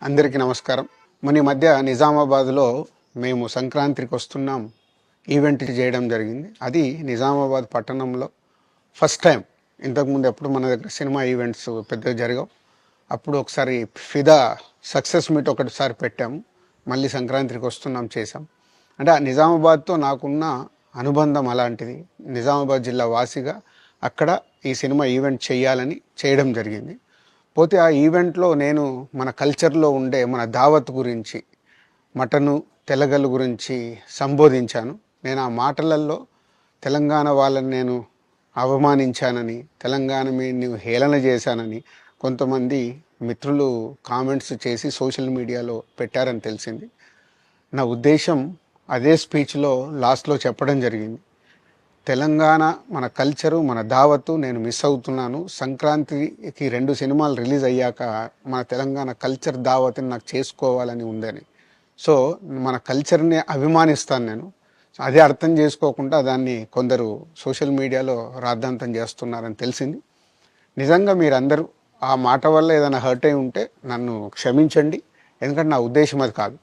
అందరికీ నమస్కారం. మన ఈ మధ్య నిజామాబాద్లో మేము సంక్రాంతికి వస్తున్నాం ఈవెంట్ చేయడం జరిగింది. అది నిజామాబాద్ పట్టణంలో ఫస్ట్ టైం. ఇంతకుముందు ఎప్పుడు మన దగ్గర సినిమా ఈవెంట్స్ పెద్దగా జరగవు. అప్పుడు ఒకసారి ఫిదా సక్సెస్ మీట్ ఒకటిసారి పెట్టాము. మళ్ళీ సంక్రాంతికి వస్తున్నాం చేసాం. అంటే ఆ నిజామాబాద్తో నాకున్న అనుబంధం అలాంటిది. నిజామాబాద్ జిల్లా వాసిగా అక్కడ ఈ సినిమా ఈవెంట్ చేయాలని చేయడం జరిగింది. పోతే ఆ ఈవెంట్లో నేను మన కల్చర్లో ఉండే మన దావత్ గురించి, మటను తెలగలు గురించి సంబోధించాను. నేను ఆ మాటలలో తెలంగాణ వాళ్ళని నేను అవమానించానని, తెలంగాణ మీద హేళన చేశానని కొంతమంది మిత్రులు కామెంట్స్ చేసి సోషల్ మీడియాలో పెట్టారని తెలిసింది. నా ఉద్దేశం అదే స్పీచ్లో లాస్ట్లో చెప్పడం జరిగింది. తెలంగాణ మన కల్చరు, మన దావత్తు నేను మిస్ అవుతున్నాను. సంక్రాంతికి 2 సినిమాలు రిలీజ్ అయ్యాక మన తెలంగాణ కల్చర్ దావత్ని నాకు చేసుకోవాలని ఉందని. సో మన కల్చర్ని అభిమానిస్తాను నేను. అదే అర్థం చేసుకోకుండా దాన్ని కొందరు సోషల్ మీడియాలో రాద్ధాంతం చేస్తున్నారని తెలిసింది. నిజంగా మీరందరూ ఆ మాట వల్ల ఏదైనా హర్ట్ అయి ఉంటే నన్ను క్షమించండి. ఎందుకంటే నా ఉద్దేశం అది కాదు.